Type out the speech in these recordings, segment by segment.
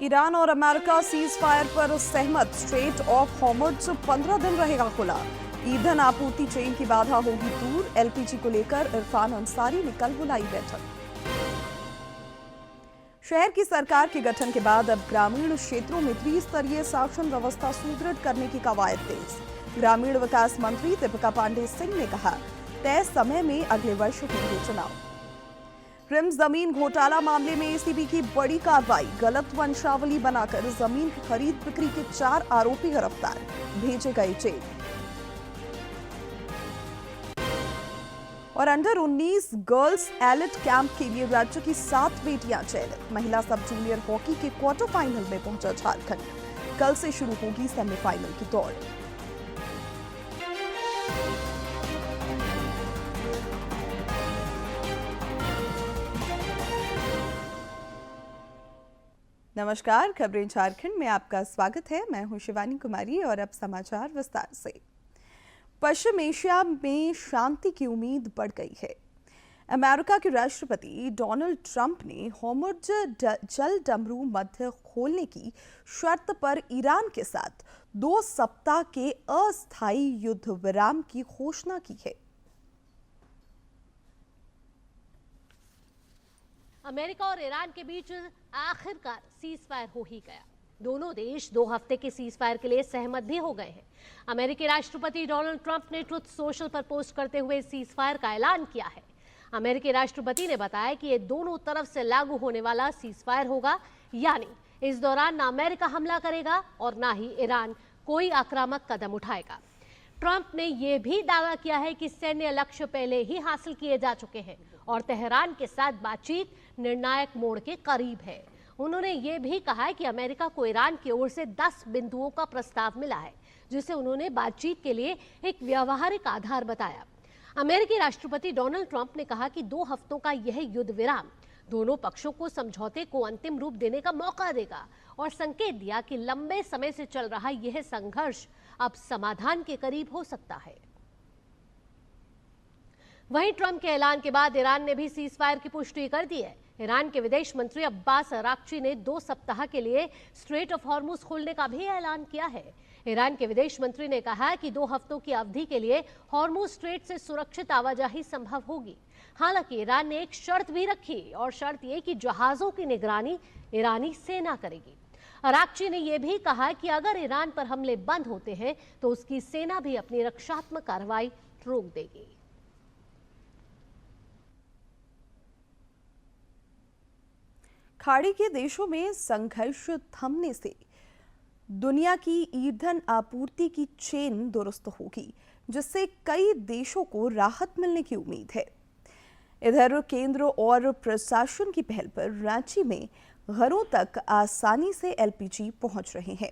Iran और America cease fire पर सहमत। स्ट्रेट ऑफ हॉर्मुज़ 15 दिन रहेगा खुला। ईंधन आपूर्ति चेन की बाधा होगी दूर। एलपीजी को लेकर इरफान अंसारी ने कल बुलाई बैठक। शहर की सरकार के गठन के बाद अब ग्रामीण क्षेत्रों में त्रिस्तरीय शासन व्यवस्था सुदृढ़ करने की कवायद तेज। ग्रामीण विकास मंत्री दीपिका पांडे सिंह ने कहा, तय समय में अगले वर्ष होंगे चुनाव। रिम्स जमीन घोटाला मामले में एसीबी की बड़ी कार्रवाई। गलत वंशावली बनाकर जमीन की खरीद बिक्री के 4 आरोपी गिरफ्तार, भेजे गए जेल। और अंडर 19 गर्ल्स एलिट कैंप के लिए राज्य की 7 बेटियां चयनित। महिला सब जूनियर हॉकी के क्वार्टर फाइनल में पहुंचा झारखंड। कल से शुरू होगी सेमीफाइनल की दौड़। नमस्कार, खबरें झारखंड में आपका स्वागत है। मैं हूं शिवानी कुमारी और अब समाचार विस्तार से। पश्चिम एशिया में शांति की उम्मीद बढ़ गई है। अमेरिका के राष्ट्रपति डोनाल्ड ट्रंप ने हॉर्मुज़ जल डमरू मध्य खोलने की शर्त पर ईरान के साथ 2 सप्ताह के अस्थायी युद्ध विराम की घोषणा की है। अमेरिका और ईरान के बीच आखिरकार सीज फायर हो ही गया। दोनों देश 2 हफ्ते के सीज फायर के लिए सहमत भी हो गए हैं। अमेरिकी राष्ट्रपति डोनाल्ड ट्रंप ने ट्रुथ सोशल पर पोस्ट करते हुए सीज फायर का ऐलान किया है। अमेरिकी राष्ट्रपति ने बताया कि ये दोनों तरफ से लागू होने वाला सीज फायर होगा, यानी इस दौरान ना अमेरिका हमला करेगा और ना ही ईरान कोई आक्रामक कदम उठाएगा। ट्रंप ने यह भी दावा किया है कि सैन्य लक्ष्य पहले ही हासिल किए जा चुके हैं और तेहरान के साथ बातचीत निर्णायक मोड़ के करीब है। उन्होंने ये भी कहा है कि अमेरिका को ईरान की ओर से 10 बिंदुओं का प्रस्ताव मिला है, जिसे उन्होंने बातचीत के लिए एक व्यावहारिक आधार बताया। अमेरिकी राष्ट्रपति डोनाल्ड ट्रंप ने कहा कि 2 हफ्तों का यह युद्ध विराम दोनों पक्षों को समझौते को अंतिम रूप देने का मौका देगा और संकेत दिया कि लंबे समय से चल रहा यह संघर्ष अब समाधान के करीब हो सकता है। वहीं ट्रंप के ऐलान के बाद ईरान ने भी सीज फायर की पुष्टि कर दी है। ईरान के विदेश मंत्री अब्बास अराक्ची ने 2 सप्ताह के लिए स्ट्रेट ऑफ हॉर्मुज़ खोलने का भी ऐलान किया है। ईरान के विदेश मंत्री ने कहा है कि 2 हफ्तों की अवधि के लिए हॉर्मुज़ स्ट्रेट से सुरक्षित आवाजाही संभव होगी। हालांकि ईरान ने एक शर्त भी रखी और शर्त यह कि जहाजों की निगरानी ईरानी सेना करेगी। अराक्ची ने यह भी कहा कि अगर ईरान पर हमले बंद होते हैं तो उसकी सेना भी अपनी रक्षात्मक कार्रवाई रोक देगी। खाड़ी के देशों में संघर्ष थमने से दुनिया की ईंधन आपूर्ति की चेन दुरुस्त होगी, जिससे कई देशों को राहत मिलने की उम्मीद है। इधर केंद्र और प्रशासन की पहल पर रांची में घरों तक आसानी से एलपीजी पहुंच रहे हैं।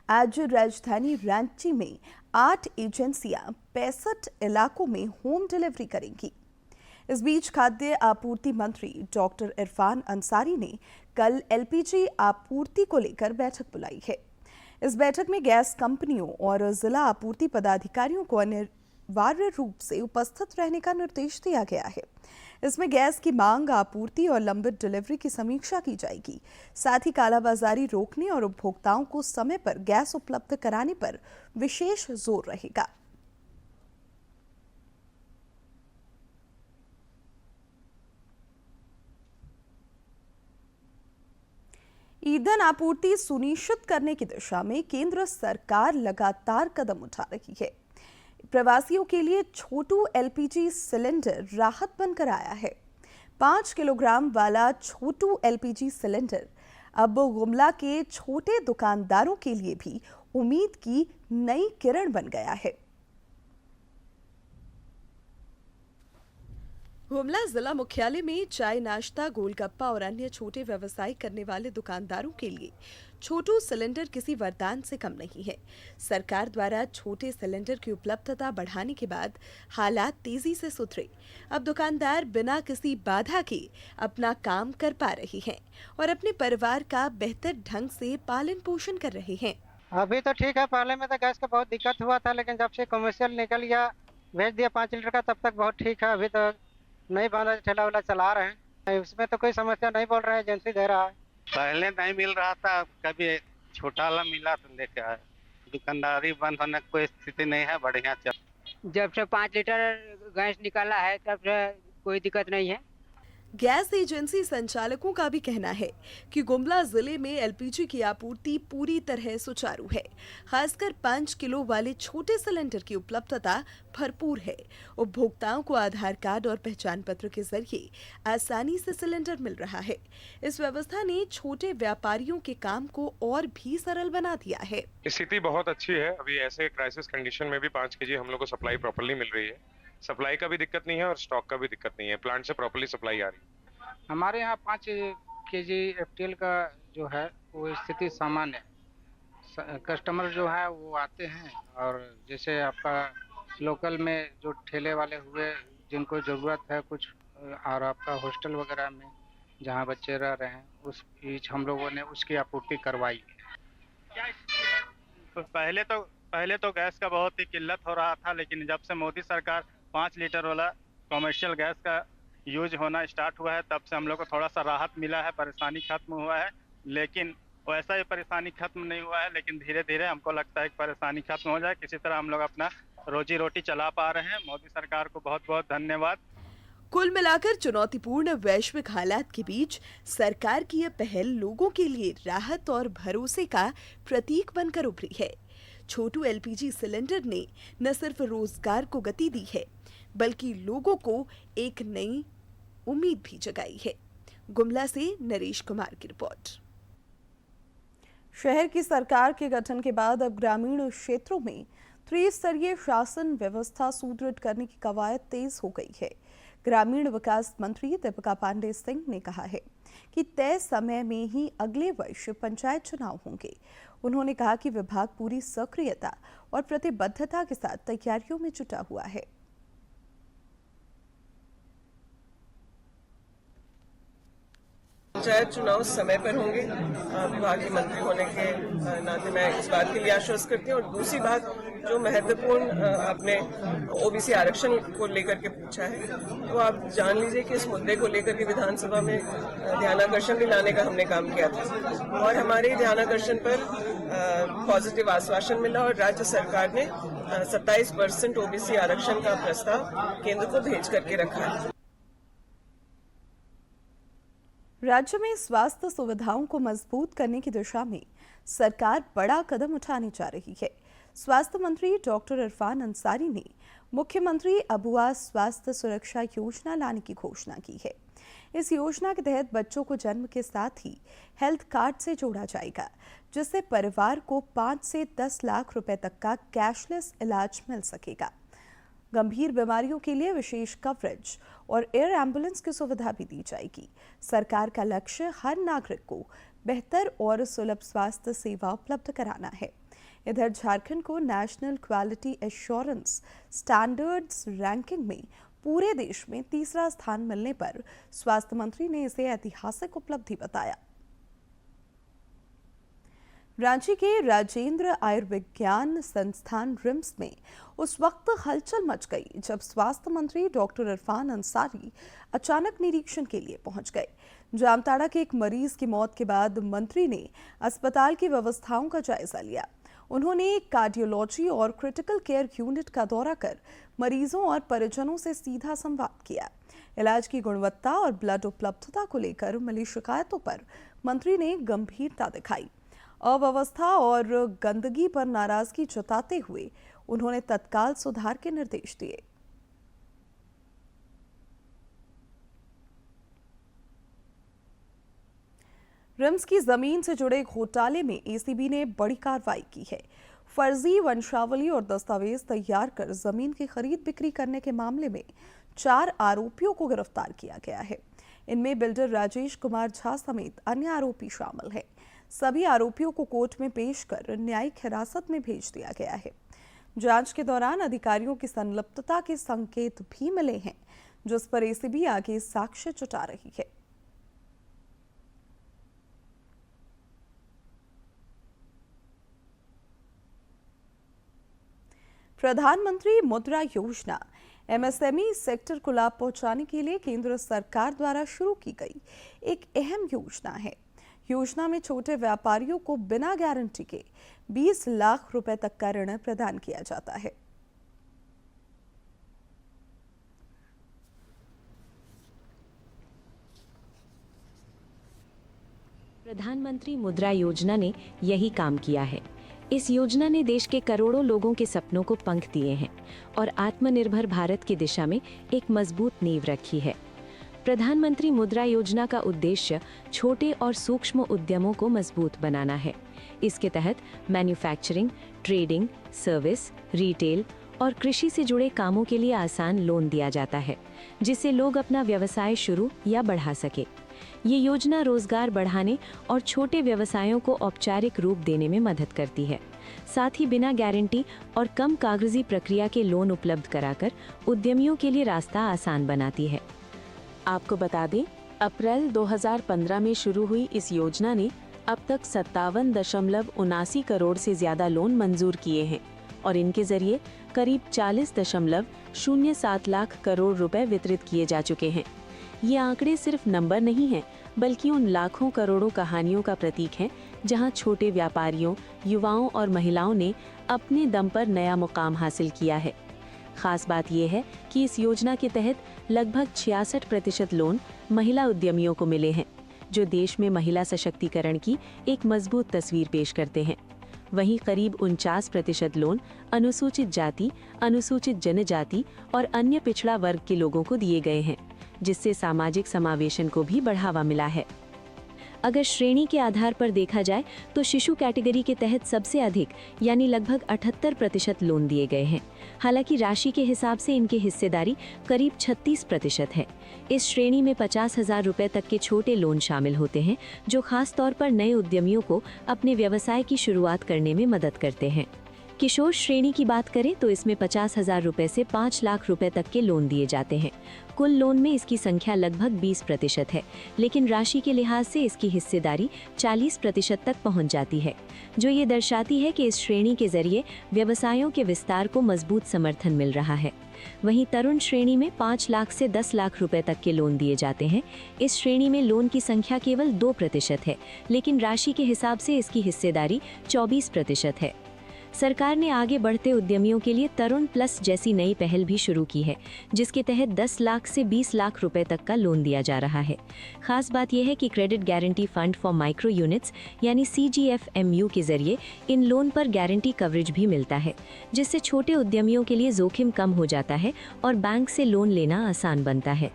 आज राजधानी रांची में 8 एजेंसियां 65 इलाकों में होम डिलीवरी करेंगी। इस बीच खाद्य आपूर्ति मंत्री डॉक्टर इरफान अंसारी ने कल एलपीजी आपूर्ति को लेकर बैठक बुलाई है। इस बैठक में गैस कंपनियों और जिला आपूर्ति पदाधिकारियों को अनिवार्य रूप से उपस्थित रहने का निर्देश दिया गया है। इसमें गैस की मांग, आपूर्ति और लंबित डिलीवरी की समीक्षा की जाएगी। साथ ही कालाबाजारी रोकने और उपभोक्ताओं को समय पर गैस उपलब्ध कराने पर विशेष जोर रहेगा। ईंधन आपूर्ति सुनिश्चित करने की दिशा में केंद्र सरकार लगातार कदम उठा रही है। प्रवासियों के लिए छोटू एलपीजी सिलेंडर राहत बनकर आया है। 5 किलोग्राम वाला छोटू एलपीजी सिलेंडर अब गुमला के छोटे दुकानदारों के लिए भी उम्मीद की नई किरण बन गया है। गुमला जिला मुख्यालय में चाय, नाश्ता, गोलगप्पा और अन्य छोटे व्यवसाय करने वाले दुकानदारों के लिए छोटू सिलेंडर किसी वरदान से कम नहीं है। सरकार द्वारा छोटे सिलेंडर की उपलब्धता बढ़ाने के बाद हालात तेजी से सुधरे। अब दुकानदार बिना किसी बाधा के अपना काम कर पा रहे हैं और अपने परिवार का बेहतर ढंग से पालन पोषण कर रहे हैं। अभी तो ठीक है, पहले में तो गैस का बहुत दिक्कत हुआ था, लेकिन जब से कमर्शियल निकल गया, भेज दिया 5 लीटर का, तब तक बहुत ठीक है। अभी तो नहीं बांधा, ठेला वाला चला रहे हैं, उसमें तो कोई समस्या नहीं बोल रहे हैं, एजेंसी दे रहा है। पहले नहीं मिल रहा था, कभी छोटा वाला मिला तो लेके आए। दुकानदारी बंद होने की कोई स्थिति नहीं है, बढ़िया चल। जब से 5 लीटर गैस निकाला है तब से कोई दिक्कत नहीं है। गैस एजेंसी संचालकों का भी कहना है कि गुमला जिले में एलपीजी की आपूर्ति पूरी तरह सुचारू है। खासकर 5 किलो वाले छोटे सिलेंडर की उपलब्धता भरपूर है। उपभोक्ताओं को आधार कार्ड और पहचान पत्र के जरिए आसानी से सिलेंडर मिल रहा है। इस व्यवस्था ने छोटे व्यापारियों के काम को और भी सरल बना दिया है। स्थिति बहुत अच्छी है। अभी ऐसे क्राइसिस कंडीशन में भी 5 केजी हम लोग को सप्लाई प्रॉपर्ली मिल रही है। सप्लाई का भी दिक्कत नहीं है और स्टॉक का भी दिक्कत नहीं है। प्लांट से प्रॉपर्ली सप्लाई आ रही है। हमारे यहाँ 5 केजी एफटीएल का जो है वो स्थिति सामान्य है। कस्टमर जो है वो आते हैं और जैसे आपका लोकल में जो ठेले वाले हुए जिनको ज़रूरत है कुछ, और आपका हॉस्टल वगैरह में जहाँ बच्चे रह रहे हैं उस बीच हम लोगों ने उसकी आपूर्ति करवाई। पहले तो गैस का बहुत ही किल्लत हो रहा था, लेकिन जब से मोदी सरकार 5 लीटर वाला कमर्शियल गैस का यूज होना स्टार्ट हुआ है तब से हम लोग को थोड़ा सा राहत मिला है, परेशानी खत्म हुआ है। लेकिन वैसा ही परेशानी खत्म नहीं हुआ है, लेकिन धीरे धीरे हमको लगता है कि परेशानी खत्म हो जाए, किसी तरह हम लोग अपना रोजी रोटी चला पा रहे हैं। मोदी सरकार को बहुत बहुत धन्यवाद। कुल मिलाकर चुनौतीपूर्ण वैश्विक हालात के बीच सरकार की यह पहल लोगों के लिए राहत और भरोसे का प्रतीक बनकर उभरी है। छोटू एलपीजी सिलेंडर ने न सिर्फ रोजगार को गति दी है, बल्कि लोगों को एक नई उम्मीद भी जगाई है। गुमला से नरेश कुमार की रिपोर्ट। शहर की सरकार के गठन के बाद अब ग्रामीण क्षेत्रों में त्रिस्तरीय शासन व्यवस्था सुदृढ़ करने की कवायद तेज हो गई है। ग्रामीण विकास मंत्री दीपिका पांडे सिंह ने कहा है कि तय समय में ही अगले वर्ष पंचायत चुनाव होंगे। उन्होंने कहा कि विभाग पूरी सक्रियता और प्रतिबद्धता के साथ तैयारियों में जुटा हुआ है। पंचायत चुनाव समय पर होंगे। विभाग के मंत्री होने के नाते मैं इस बात के लिए आश्वस्त करती हूँ। और दूसरी बात जो महत्वपूर्ण आपने ओबीसी आरक्षण को लेकर के पूछा है, तो आप जान लीजिए कि इस मुद्दे को लेकर के विधानसभा में ध्यानाकर्षण भी लाने का हमने काम किया था और हमारे ध्यानाकर्षण पर पॉजिटिव आश्वासन मिला और राज्य सरकार ने 27% ओबीसी आरक्षण का प्रस्ताव केंद्र को भेज करके रखा है। राज्य में स्वास्थ्य सुविधाओं को मजबूत करने की दिशा में सरकार बड़ा कदम उठाने जा रही है। स्वास्थ्य मंत्री डॉक्टर इरफान अंसारी ने मुख्यमंत्री अबुआ स्वास्थ्य सुरक्षा योजना लाने की घोषणा की है। इस योजना के तहत बच्चों को जन्म के साथ ही हेल्थ कार्ड से जोड़ा जाएगा, जिससे परिवार को 5 से 10 लाख रुपए तक का कैशलेस इलाज मिल सकेगा। गंभीर बीमारियों के लिए विशेष कवरेज और एयर एम्बुलेंस की सुविधा भी दी जाएगी। सरकार का लक्ष्य हर नागरिक को बेहतर और सुलभ स्वास्थ्य सेवा उपलब्ध कराना है। इधर झारखंड को national quality assurance standards ranking में पूरे देश में तीसरा स्थान मिलने पर स्वास्थ्य मंत्री ने इसे ऐतिहासिक उपलब्धि बताया। रांची के राजेंद्र आयुर्विज्ञान संस्थान रिम्स में उस वक्त हलचल मच गई जब स्वास्थ्य मंत्री डॉक्टर इरफान अंसारी अचानक निरीक्षण के लिए पहुंच गए। जामताड़ा के एक मरीज की मौत के बाद मंत्री ने अस्पताल की व्यवस्थाओं का जायजा लिया। उन्होंने कार्डियोलॉजी और क्रिटिकल केयर यूनिट का दौरा कर मरीजों और परिजनों से सीधा संवाद किया। इलाज की गुणवत्ता और ब्लड उपलब्धता को लेकर मिली शिकायतों पर मंत्री ने गंभीरता दिखाई। अव्यवस्था और गंदगी पर नाराजगी जताते हुए उन्होंने तत्काल सुधार के निर्देश दिए। रिम्स की जमीन से जुड़े घोटाले में एसीबी ने बड़ी कार्रवाई की है। फर्जी वंशावली और दस्तावेज तैयार कर जमीन की खरीद बिक्री करने के मामले में 4 आरोपियों को गिरफ्तार किया गया है। इनमें बिल्डर राजेश कुमार झा समेत अन्य आरोपी शामिल हैं। सभी आरोपियों को कोर्ट में पेश कर न्यायिक हिरासत में भेज दिया गया है। जांच के दौरान अधिकारियों की संलिप्तता के संकेत भी मिले हैं, जिस पर एसीबी आगे साक्ष्य जुटा रही है। प्रधानमंत्री मुद्रा योजना एमएसएमई सेक्टर को लाभ पहुंचाने के लिए केंद्र सरकार द्वारा शुरू की गई एक अहम योजना है। योजना में छोटे व्यापारियों को बिना गारंटी के 20 लाख रुपए तक का ऋण प्रदान किया जाता है। प्रधानमंत्री मुद्रा योजना ने यही काम किया है। इस योजना ने देश के करोड़ों लोगों के सपनों को पंख दिए हैं और आत्मनिर्भर भारत की दिशा में एक मजबूत नींव रखी है। प्रधानमंत्री मुद्रा योजना का उद्देश्य छोटे और सूक्ष्म उद्यमों को मजबूत बनाना है। इसके तहत मैन्युफैक्चरिंग, ट्रेडिंग, सर्विस, रिटेल और कृषि से जुड़े कामों के लिए आसान लोन दिया जाता है, जिससे लोग अपना व्यवसाय शुरू या बढ़ा सके। ये योजना रोजगार बढ़ाने और छोटे व्यवसायों को औपचारिक रूप देने में मदद करती है। साथ ही बिना गारंटी और कम कागजी प्रक्रिया के लोन उपलब्ध कराकर उद्यमियों के लिए रास्ता आसान बनाती है। आपको बता दें, अप्रैल 2015 में शुरू हुई इस योजना ने अब तक 57.79 करोड़ से ज्यादा लोन मंजूर किए हैं और इनके जरिए करीब 40.07 लाख करोड़ रुपए वितरित किए जा चुके हैं। ये आंकड़े सिर्फ नंबर नहीं हैं, बल्कि उन लाखों करोड़ों कहानियों का प्रतीक हैं जहां छोटे व्यापारियों, युवाओं और महिलाओं ने अपने दम पर नया मुकाम हासिल किया है। खास बात यह है कि इस योजना के तहत लगभग 66% लोन महिला उद्यमियों को मिले हैं, जो देश में महिला सशक्तिकरण की एक मजबूत तस्वीर पेश करते हैं। वहीं करीब 49% लोन अनुसूचित जाति, अनुसूचित जनजाति और अन्य पिछड़ा वर्ग के लोगों को दिए गए हैं, जिससे सामाजिक समावेशन को भी बढ़ावा मिला है। अगर श्रेणी के आधार पर देखा जाए तो शिशु कैटेगरी के तहत सबसे अधिक यानी लगभग 78% लोन दिए गए हैं। हालांकि राशि के हिसाब से इनकी हिस्सेदारी करीब 36% है। इस श्रेणी में 50,000 रुपए तक के छोटे लोन शामिल होते हैं, जो खास तौर पर नए उद्यमियों को अपने व्यवसाय की शुरुआत करने में मदद करते हैं। किशोर श्रेणी की बात करें तो इसमें 50,000 रुपए से 5 लाख रुपए तक के लोन दिए जाते हैं। कुल लोन में इसकी संख्या लगभग 20% है, लेकिन राशि के लिहाज से इसकी हिस्सेदारी 40% तक पहुंच जाती है, जो ये दर्शाती है कि इस श्रेणी के जरिए व्यवसायों के विस्तार को मजबूत समर्थन मिल रहा है। वहीं तरुण श्रेणी में 5 लाख से 10 लाख रुपए तक के लोन दिए जाते हैं। इस श्रेणी में लोन की संख्या केवल 2% है, लेकिन राशि के हिसाब से इसकी हिस्सेदारी 24% है। सरकार ने आगे बढ़ते उद्यमियों के लिए तरुण प्लस जैसी नई पहल भी शुरू की है, जिसके तहत 10 लाख से 20 लाख रुपए तक का लोन दिया जा रहा है। खास बात यह है कि credit guarantee fund for micro units यानी CGFMU के जरिए इन लोन पर गारंटी कवरेज भी मिलता है, जिससे छोटे उद्यमियों के लिए जोखिम कम हो जाता है और बैंक से लोन लेना आसान बनता है।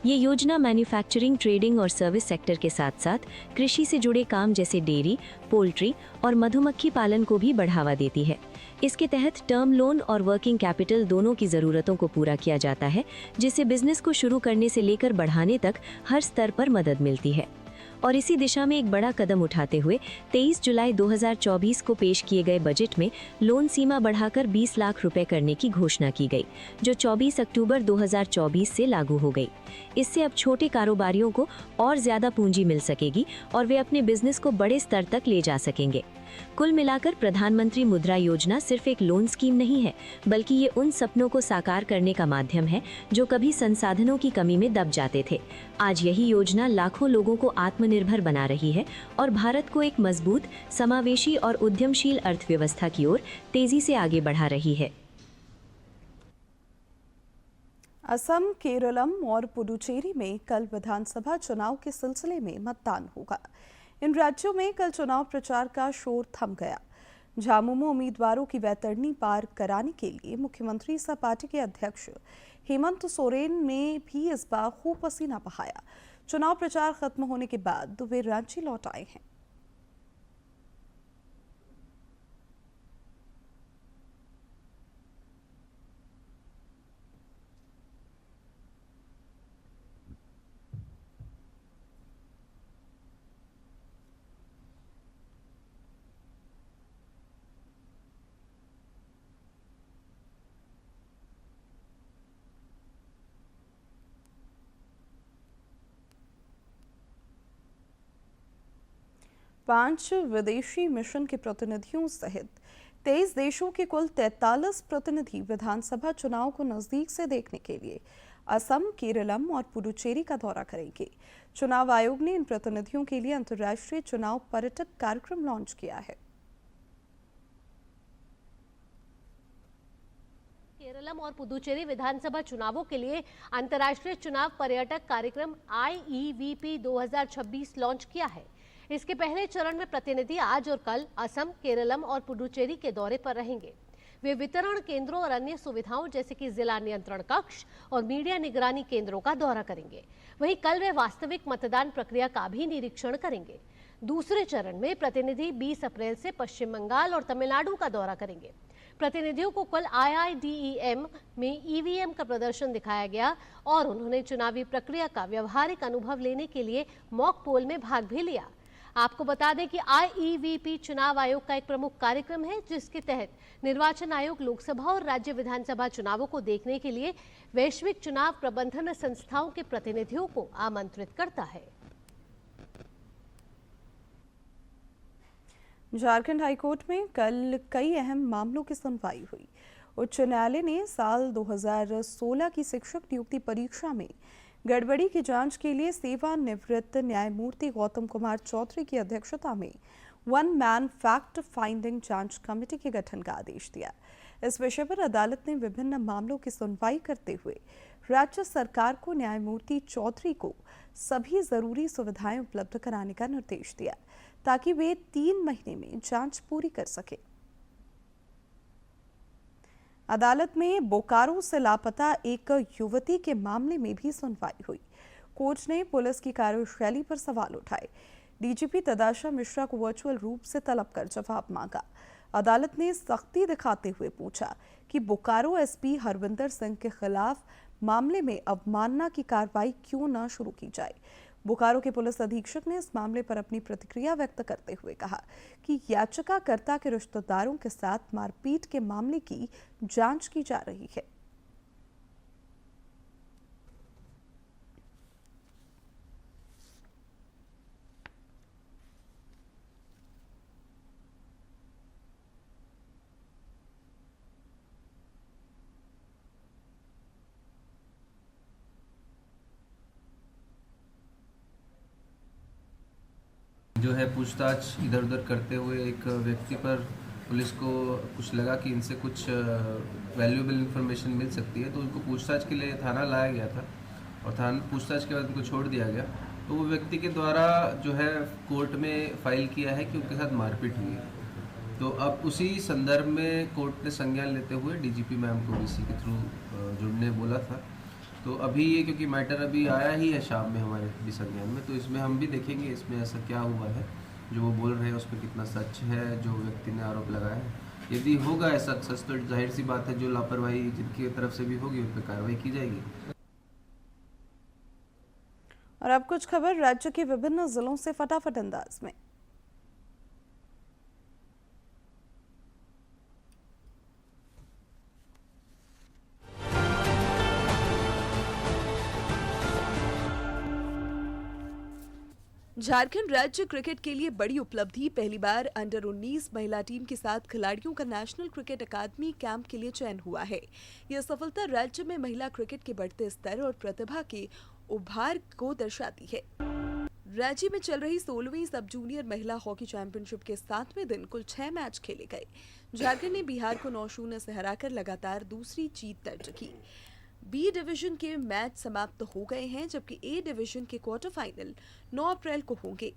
ये योजना मैन्युफैक्चरिंग, ट्रेडिंग और सर्विस सेक्टर के साथ साथ कृषि से जुड़े काम जैसे डेयरी, पोल्ट्री और मधुमक्खी पालन को भी बढ़ावा देती है। इसके तहत टर्म लोन और वर्किंग कैपिटल दोनों की ज़रूरतों को पूरा किया जाता है, जिससे बिजनेस को शुरू करने से लेकर बढ़ाने तक हर स्तर पर मदद मिलती है। और इसी दिशा में एक बड़ा कदम उठाते हुए 23 जुलाई 2024 को पेश किए गए बजट में लोन सीमा बढ़ाकर 20 लाख रुपए करने की घोषणा की गई, जो 24 अक्टूबर 2024 से लागू हो गई। इससे अब छोटे कारोबारियों को और ज्यादा पूंजी मिल सकेगी और वे अपने बिजनेस को बड़े स्तर तक ले जा सकेंगे। कुल मिलाकर प्रधानमंत्री मुद्रा योजना सिर्फ एक लोन स्कीम नहीं है, बल्कि ये उन सपनों को साकार करने का माध्यम है जो कभी संसाधनों की कमी में दब जाते थे। आज यही योजना लाखों लोगों को आत्मनिर्भर बना रही है और भारत को एक मजबूत, समावेशी और उद्यमशील अर्थव्यवस्था की ओर तेजी से आगे बढ़ा रही है। असम, केरलम और पुडुचेरी में कल विधानसभा चुनाव के सिलसिले में मतदान होगा। इन राज्यों में कल चुनाव प्रचार का शोर थम गया। झामुमो उम्मीदवारों की वैतरणी पार कराने के लिए मुख्यमंत्री सह पार्टी के अध्यक्ष हेमंत सोरेन ने भी इस बार खूब पसीना बहाया। चुनाव प्रचार खत्म होने के बाद वे रांची लौट आए हैं। पांच विदेशी मिशन के प्रतिनिधियों सहित 23 देशों के कुल 43 प्रतिनिधि विधानसभा चुनाव को नजदीक से देखने के लिए असम, केरलम और पुडुचेरी का दौरा करेंगे। चुनाव आयोग ने इन प्रतिनिधियों के लिए अंतर्राष्ट्रीय चुनाव पर्यटक कार्यक्रम लॉन्च किया है। केरलम और पुदुचेरी विधानसभा चुनावों के लिए अंतर्राष्ट्रीय चुनाव पर्यटक कार्यक्रम IEVP 2026 लॉन्च किया है। इसके पहले चरण में प्रतिनिधि आज और कल असम, केरलम और पुडुचेरी के दौरे पर रहेंगे। वे वितरण केंद्रों और अन्य सुविधाओं जैसे कि जिला नियंत्रण कक्ष और मीडिया निगरानी केंद्रों का दौरा करेंगे। वहीं कल वे वास्तविक मतदान प्रक्रिया का भी निरीक्षण करेंगे। दूसरे चरण में प्रतिनिधि 20 अप्रैल से पश्चिम बंगाल और तमिलनाडु का दौरा करेंगे। प्रतिनिधियों को कल IIDEM में EVM का प्रदर्शन दिखाया गया और उन्होंने चुनावी प्रक्रिया का व्यवहारिक अनुभव लेने के लिए मॉक पोल में भाग भी लिया। आपको बता दें कि IEVP चुनाव आयोग का एक प्रमुख कार्यक्रम है, जिसके तहत निर्वाचन आयोग लोकसभा और राज्य विधानसभा चुनावों को देखने के लिए वैश्विक चुनाव प्रबंधन संस्थाओं के प्रतिनिधियों को आमंत्रित करता है। झारखंड हाईकोर्ट में कल कई अहम मामलों की सुनवाई हुई। उच्च न्यायालय ने साल 2016 की शिक्षक नियुक्ति परीक्षा में गड़बड़ी की जांच के लिए सेवानिवृत्त न्यायमूर्ति गौतम कुमार चौधरी की अध्यक्षता में 1 मैन फैक्ट फाइंडिंग जांच कमेटी के गठन का आदेश दिया। इस विषय पर अदालत ने विभिन्न मामलों की सुनवाई करते हुए राज्य सरकार को न्यायमूर्ति चौधरी को सभी जरूरी सुविधाएं उपलब्ध कराने का निर्देश दिया ताकि वे 3 महीने में जांच पूरी कर सके। अदालत में बोकारो से लापता एक युवती के मामले में भी सुनवाई हुई। कोर्ट ने पुलिस की कार्यशैली पर सवाल उठाए। डीजीपी तदाशा मिश्रा को वर्चुअल रूप से तलब कर जवाब मांगा। अदालत ने सख्ती दिखाते हुए पूछा कि बोकारो एसपी हरविंदर सिंह के खिलाफ मामले में अवमानना की कार्रवाई क्यों न शुरू की जाए। बोकारो के पुलिस अधीक्षक ने इस मामले पर अपनी प्रतिक्रिया व्यक्त करते हुए कहा कि याचिकाकर्ता के रिश्तेदारों के साथ मारपीट के मामले की जांच की जा रही है। जो है पूछताछ इधर उधर करते हुए एक व्यक्ति पर पुलिस को कुछ लगा कि इनसे कुछ वैल्यूएबल इन्फॉर्मेशन मिल सकती है, तो उनको पूछताछ के लिए थाना लाया गया था और थाना पूछताछ के बाद उनको छोड़ दिया गया। तो वो व्यक्ति के द्वारा जो है कोर्ट में फाइल किया है कि उनके साथ मारपीट हुई है। तो अब उसी संदर्भ में कोर्ट ने संज्ञान लेते हुए डीजीपी मैम को VC के थ्रू जुड़ने बोला था। तो अभी ये क्योंकि मैटर अभी आया ही है शाम में हमारे भी संज्ञान में, तो इसमें हम भी देखेंगे इसमें ऐसा क्या हुआ है, जो वो बोल रहे हैं उसमें कितना सच है, जो व्यक्ति ने आरोप लगाया है। यदि होगा ऐसा सच तो जाहिर सी बात है जो लापरवाही जिनकी तरफ से भी होगी उन पर कार्रवाई की जाएगी। और अब कुछ खबर राज्य के विभिन्न जिलों से फटाफट अंदाज में। झारखंड राज्य क्रिकेट के लिए बड़ी उपलब्धि, पहली बार अंडर 19 महिला टीम के साथ खिलाड़ियों का नेशनल क्रिकेट अकादमी कैंप के लिए चयन हुआ है। यह सफलता राज्य में महिला क्रिकेट के बढ़ते स्तर और प्रतिभा के उभार को दर्शाती है। राज्य में चल रही 16वीं सब जूनियर महिला हॉकी चैंपियनशिप के 7वें दिन कुल 6 मैच खेले गए। झारखंड ने बिहार को 9-0 से हराकर लगातार दूसरी जीत दर्ज की। बी डिवीजन के मैच समाप्त हो गए हैं, जबकि ए डिवीजन के क्वार्टर फाइनल 9 अप्रैल को होंगे।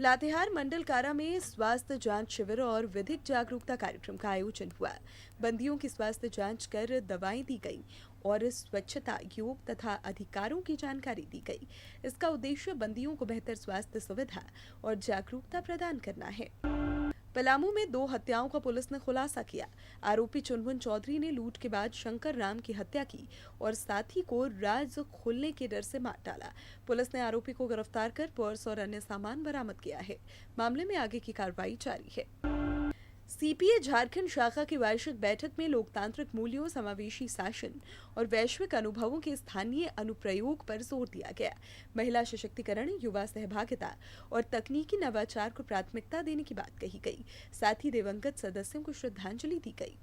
लातेहार मंडल कारा में स्वास्थ्य जांच शिविर और विधिक जागरूकता कार्यक्रम का आयोजन हुआ। बंदियों की स्वास्थ्य जांच कर दवाएं दी गई और स्वच्छता, योग तथा अधिकारों की जानकारी दी गई। इसका उद्देश्य बंदियों को बेहतर स्वास्थ्य सुविधा और जागरूकता प्रदान करना है। पलामू में 2 हत्याओं का पुलिस ने खुलासा किया। आरोपी चुनमुन चौधरी ने लूट के बाद शंकर राम की हत्या की और साथी को राज खुलने के डर से मार डाला। पुलिस ने आरोपी को गिरफ्तार कर पर्स और अन्य सामान बरामद किया है। मामले में आगे की कार्रवाई जारी है। सीपीए झारखंड शाखा की वार्षिक बैठक में लोकतांत्रिक मूल्यों, समावेशी शासन और वैश्विक अनुभवों के स्थानीय अनुप्रयोग पर जोर दिया गया। महिला सशक्तिकरण, युवा सहभागिता और तकनीकी नवाचार को प्राथमिकता देने की बात कही गई। साथ ही दिवंगत सदस्यों को श्रद्धांजलि दी गई।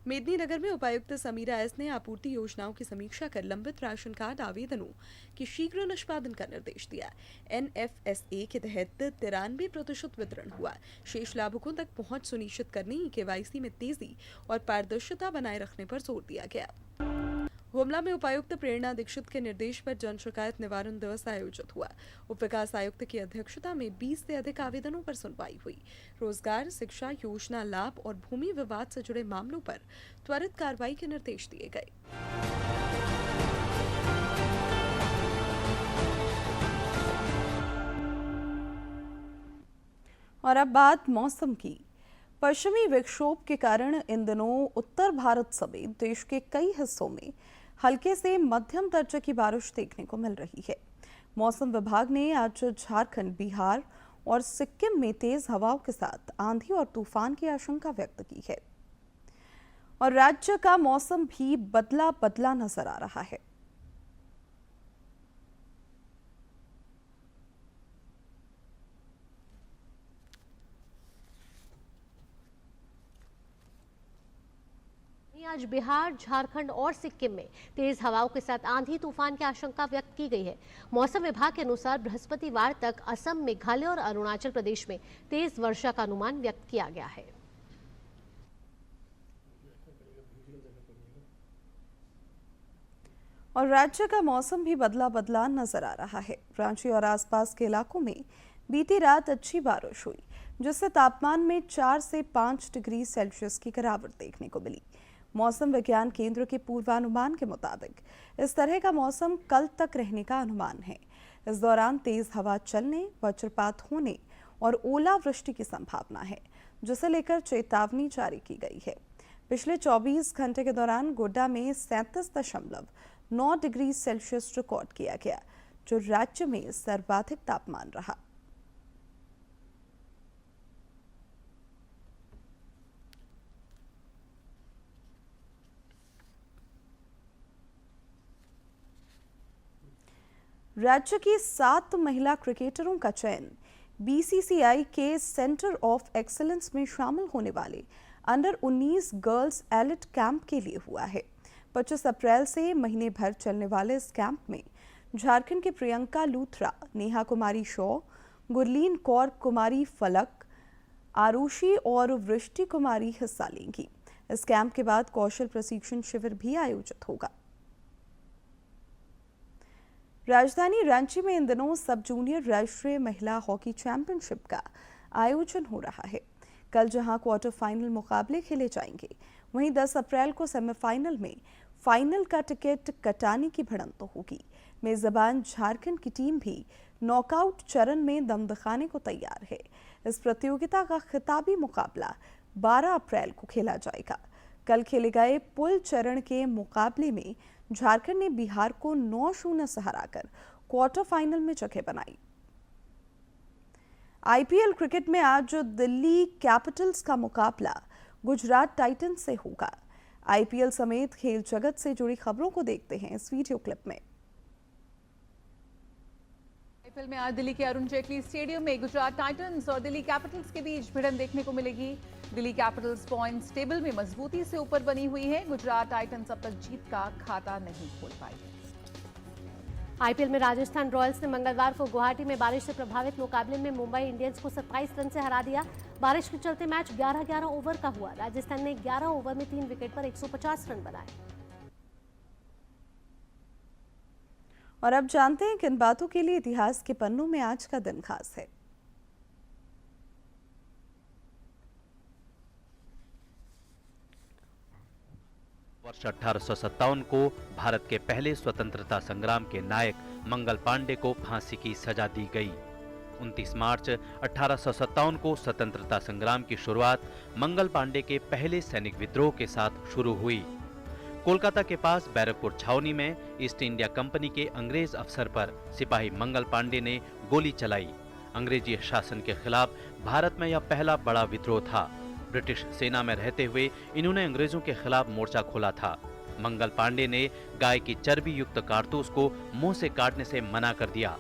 मेदिनीनगर में उपायुक्त समीरा एस ने आपूर्ति योजनाओं की समीक्षा कर लंबित राशन कार्ड आवेदनों की शीघ्र निष्पादन का निर्देश दिया। NFSA के तहत 93% वितरण हुआ। शेष लाभुकों तक पहुंच सुनिश्चित करने, KYC में तेजी और पारदर्शिता बनाए रखने पर जोर दिया गया। गुमला में उपायुक्त प्रेरणा दीक्षित के निर्देश पर जन शिकायत निवारण दिवस आयोजित हुआ। उप विकास आयुक्त की अध्यक्षता में 20 से अधिक आवेदनों पर सुनवाई हुई। रोजगार, शिक्षा, योजना लाभ और भूमि विवाद से जुड़े मामलों पर त्वरित कार्रवाई के निर्देश दिए गए। और अब बात मौसम की। पश्चिमी विक्षोभ के कारण इन दिनों उत्तर भारत समेत देश के कई हिस्सों में हल्के से मध्यम दर्जे की बारिश देखने को मिल रही है। मौसम विभाग ने आज झारखंड, बिहार और सिक्किम में तेज हवाओं के साथ आंधी और तूफान की आशंका व्यक्त की है और राज्य का मौसम भी बदला बदला नजर आ रहा है। आज बिहार, झारखंड और सिक्किम में तेज हवाओं के साथ आंधी तूफान की आशंका व्यक्त की गई है। मौसम विभाग के अनुसार बृहस्पतिवार तक असम, मेघालय और अरुणाचल प्रदेश में तेज वर्षा का अनुमान व्यक्त किया गया है। और राज्य का मौसम भी बदला बदला नजर आ रहा है। रांची और आसपास के इलाकों में बीती रात अच्छी बारिश हुई, जिससे तापमान में 4 से 5 डिग्री सेल्सियस की गिरावट देखने को मिली। मौसम विज्ञान केंद्र के पूर्वानुमान के मुताबिक इस तरह का मौसम कल तक रहने का अनुमान है। इस दौरान तेज हवा चलने, वज्रपात होने और ओलावृष्टि की संभावना है, जिसे लेकर चेतावनी जारी की गई है। पिछले 24 घंटे के दौरान गोड्डा में 37.9 डिग्री सेल्सियस रिकॉर्ड किया गया, जो राज्य में सर्वाधिक तापमान रहा। राज्य की 7 महिला क्रिकेटरों का चयन BCCI के सेंटर ऑफ एक्सीलेंस में शामिल होने वाले अंडर 19 गर्ल्स एलिट कैंप के लिए हुआ है। 25 अप्रैल से महीने भर चलने वाले इस कैंप में झारखंड की प्रियंका लूथरा, नेहा कुमारी शॉ, गुरलीन कौर कुमारी फलक, आरुषि और वृष्टि कुमारी हिस्सा लेंगी। इस कैंप के बाद कौशल प्रशिक्षण शिविर भी आयोजित होगा। राजधानी रांची में इन दिनों सब जूनियर राष्ट्रीय महिला हॉकी चैंपियनशिप का आयोजन हो रहा है। कल जहां क्वार्टर फाइनल मुकाबले खेले जाएंगे, वहीं 10 अप्रैल को सेमीफाइनल में फाइनल का टिकट कटाने की भिड़ंत होगी। मेजबान झारखंड की टीम भी नॉकआउट चरण में दम दिखाने को तैयार है। इस प्रतियोगिता का खिताबी मुकाबला 12 अप्रैल को खेला जाएगा। कल खेले गए पुल चरण के मुकाबले में झारखंड ने बिहार को 9-0 से हराकर क्वार्टर फाइनल में जगह बनाई। IPL क्रिकेट में आज दिल्ली कैपिटल्स का मुकाबला गुजरात टाइटंस से होगा। IPL समेत खेल जगत से जुड़ी खबरों को देखते हैं इस वीडियो क्लिप में। IPL में आज दिल्ली के अरुण जेटली स्टेडियम में गुजरात टाइटंस और दिल्ली कैपिटल्स के बीच भिड़ंत देखने को मिलेगी। दिल्ली कैपिटल्स पॉइंट्स टेबल में मजबूती से ऊपर बनी हुई है। गुजरात टाइटंस अब तक जीत का खाता नहीं खोल पाई है। IPL में राजस्थान रॉयल्स ने मंगलवार को गुवाहाटी में बारिश से प्रभावित मुकाबले में मुंबई इंडियंस को 27 रन से हरा दिया। बारिश के चलते मैच 11-11 ओवर का हुआ। राजस्थान ने 11 ओवर में 3 विकेट पर 150 रन बनाए। और अब जानते हैं किन बातों के लिए इतिहास के पन्नों में आज का दिन खास है। वर्ष 1857 को भारत के पहले स्वतंत्रता संग्राम के नायक मंगल पांडे को फांसी की सजा दी गई। 29 मार्च 1857 को स्वतंत्रता संग्राम की शुरुआत मंगल पांडे के पहले सैनिक विद्रोह के साथ शुरू हुई। कोलकाता के पास बैरकपुर छावनी में ईस्ट इंडिया कंपनी के अंग्रेज अफसर पर सिपाही मंगल पांडे ने गोली चलाई। अंग्रेजी शासन के खिलाफ भारत में यह पहला बड़ा विद्रोह था। ब्रिटिश सेना में रहते हुए इन्होंने अंग्रेजों के खिलाफ मोर्चा खोला था। मंगल पांडे ने गाय की चर्बी युक्त कारतूस को मुंह से काटने से मना कर दिया।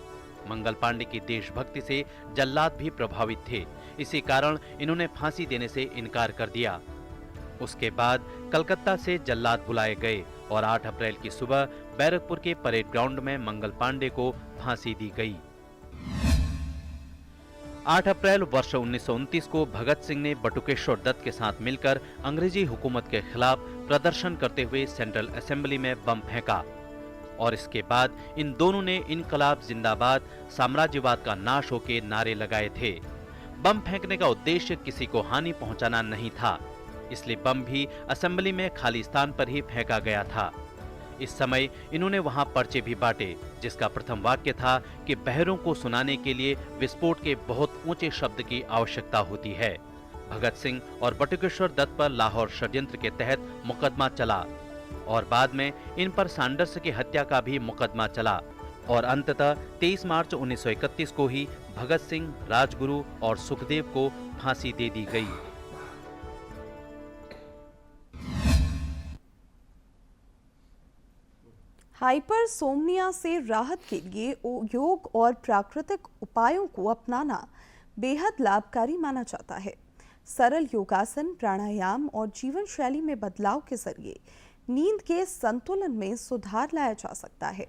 मंगल पांडे की देशभक्ति से जल्लाद भी प्रभावित थे। इसी कारण इन्होंने फांसी देने से इनकार कर दिया। उसके बाद कलकत्ता से जल्लाद बुलाए गए और 8 अप्रैल की सुबह बैरकपुर के परेड ग्राउंड में मंगल पांडे को फांसी दी गई। 8 अप्रैल वर्ष 1929 को भगत सिंह ने बटुकेश्वर दत्त के साथ मिलकर अंग्रेजी हुकूमत के खिलाफ प्रदर्शन करते हुए सेंट्रल असेंबली में बम फेंका और इसके बाद इन दोनों ने इनकलाब जिंदाबाद, साम्राज्यवाद का नाश हो के नारे लगाए थे। बम फेंकने का उद्देश्य किसी को हानि पहुंचाना नहीं था, इसलिए बम भी असेंबली में खाली स्थान पर ही फेंका गया था। इस समय इन्होंने वहां पर्चे भी बांटे, जिसका प्रथम वाक्य था कि बहरों को सुनाने के लिए विस्फोट के बहुत ऊंचे शब्द की आवश्यकता होती है। भगत सिंह और बटुकेश्वर दत्त पर लाहौर षड्यंत्र के तहत मुकदमा चला और बाद में इन पर सैंडर्स की हत्या का भी मुकदमा चला और अंततः 23 मार्च 1931 को ही भगत सिंह, राजगुरु और सुखदेव को फांसी दे दी गई। हाइपरसोमनिया से राहत के लिए योग और प्राकृतिक उपायों को अपनाना बेहद लाभकारी माना जाता है। सरल योगासन, प्राणायाम और जीवन शैली में बदलाव के जरिए नींद के संतुलन में सुधार लाया जा सकता है।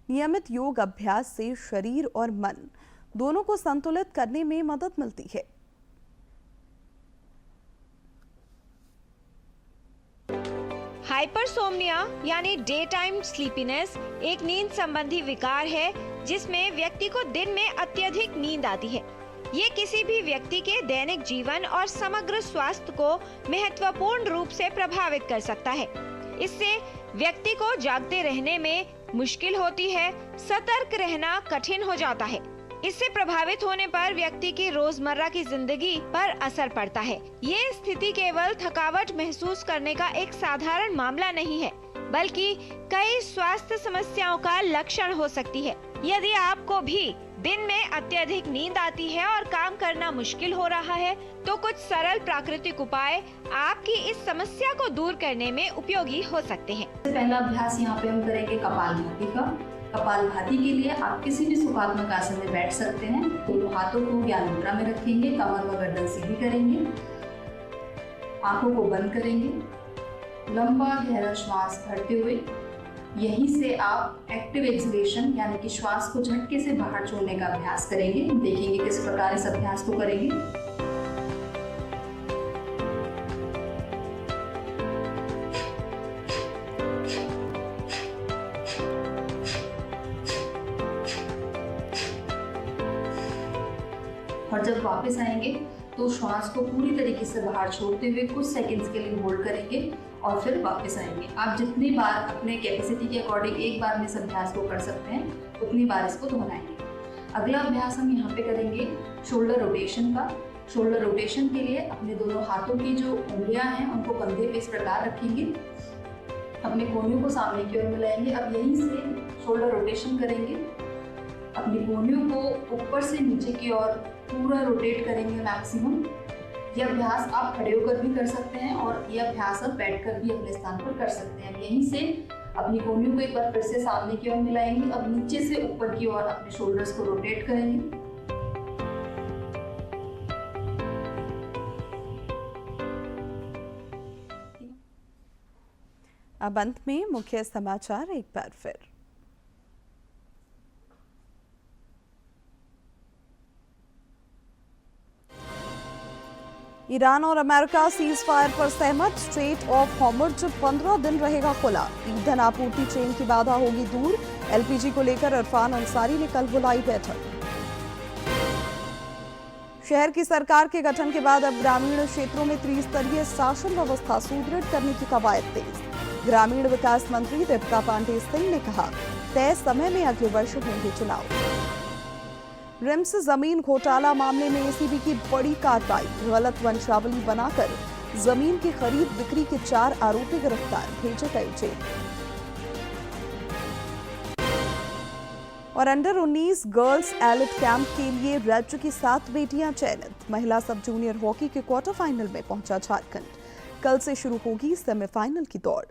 नियमित योग अभ्यास से शरीर और मन दोनों को संतुलित करने में मदद मिलती है। हाइपरसोमनिया यानी डे टाइम स्लीपीनेस एक नींद संबंधी विकार है जिसमें व्यक्ति को दिन में अत्यधिक नींद आती है। ये किसी भी व्यक्ति के दैनिक जीवन और समग्र स्वास्थ्य को महत्वपूर्ण रूप से प्रभावित कर सकता है। इससे व्यक्ति को जागते रहने में मुश्किल होती है, सतर्क रहना कठिन हो जाता है। इससे प्रभावित होने पर व्यक्ति की रोजमर्रा की जिंदगी पर असर पड़ता है। ये स्थिति केवल थकावट महसूस करने का एक साधारण मामला नहीं है, बल्कि कई स्वास्थ्य समस्याओं का लक्षण हो सकती है। यदि आपको भी दिन में अत्यधिक नींद आती है और काम करना मुश्किल हो रहा है, तो कुछ सरल प्राकृतिक उपाय आपकी इस समस्या को दूर करने में उपयोगी हो सकते हैं। पहला अभ्यास यहाँ पे हम करेंगे कपालभाति का। कपालभाति के लिए आप किसी भी सुखात्मक आसन में बैठ सकते हैं। दोनों हाथों को ज्ञान मुद्रा में रखेंगे, कमर व गर्दन सीधी करेंगे, आंखों को बंद करेंगे, लंबा गहरा श्वास भरते हुए यहीं से आप एक्टिव एक्सलेशन यानी कि श्वास को झटके से बाहर छोड़ने का अभ्यास करेंगे। देखेंगे किस प्रकार इस अभ्यास को करेंगे। और जब वापस आएंगे तो श्वास को पूरी तरीके से बाहर छोड़ते हुए कुछ सेकंड्स के लिए होल्ड करेंगे और फिर वापस आएंगे। आप जितनी बार अपने कैपेसिटी के अकॉर्डिंग एक बार में इस अभ्यास को कर सकते हैं, उतनी बार इसको दोहराएंगे। अगला अभ्यास हम यहाँ पे करेंगे शोल्डर रोटेशन का। शोल्डर रोटेशन के लिए अपने दोनों हाथों की जो उंगलियां हैं उनको कंधे पे इस प्रकार रखेंगे, अपने कोहनियों को सामने की ओर मिलाएंगे। अब यहीं से शोल्डर रोटेशन करेंगे, अपनी कोहनियों को ऊपर से नीचे की ओर पूरा रोटेट करेंगे मैक्सिमम। यह अभ्यास आप खड़े होकर भी कर सकते हैं और यह अभ्यास आप बैठकर भी अपने स्थान पर कर सकते हैं। यहीं से अपनी कोहनियों को एक बार फिर से सामने की ओर मिलाएंगे। अब नीचे से ऊपर की ओर अपने शोल्डर्स को रोटेट करेंगे। अब अंत में मुख्य समाचार एक बार फिर। ईरान और अमेरिका सीज फायर पर सहमत। स्ट्रेट ऑफ हॉर्मुज़ 15 दिन रहेगा खुला। ईंधन आपूर्ति चेन की बाधा होगी दूर। एलपीजी को लेकर इरफान अंसारी ने कल बुलाई बैठक। शहर की सरकार के गठन के बाद अब ग्रामीण क्षेत्रों में त्रिस्तरीय शासन व्यवस्था सुदृढ़ करने की कवायद तेज। ग्रामीण विकास मंत्री दीपिका पांडे सिंह ने कहा, तय समय में अगले वर्ष होंगे चुनाव। रिम्स जमीन घोटाला मामले में एसीबी की बड़ी कार्रवाई। गलत वंशावली बनाकर जमीन की खरीद बिक्री के 4 आरोपी गिरफ्तार, भेजे गए जेल। और अंडर 19 गर्ल्स एलिट कैंप के लिए राज्य की 7 बेटियां चयनित। महिला सब जूनियर हॉकी के क्वार्टर फाइनल में पहुंचा झारखंड। कल से शुरू होगी सेमीफाइनल की दौड़।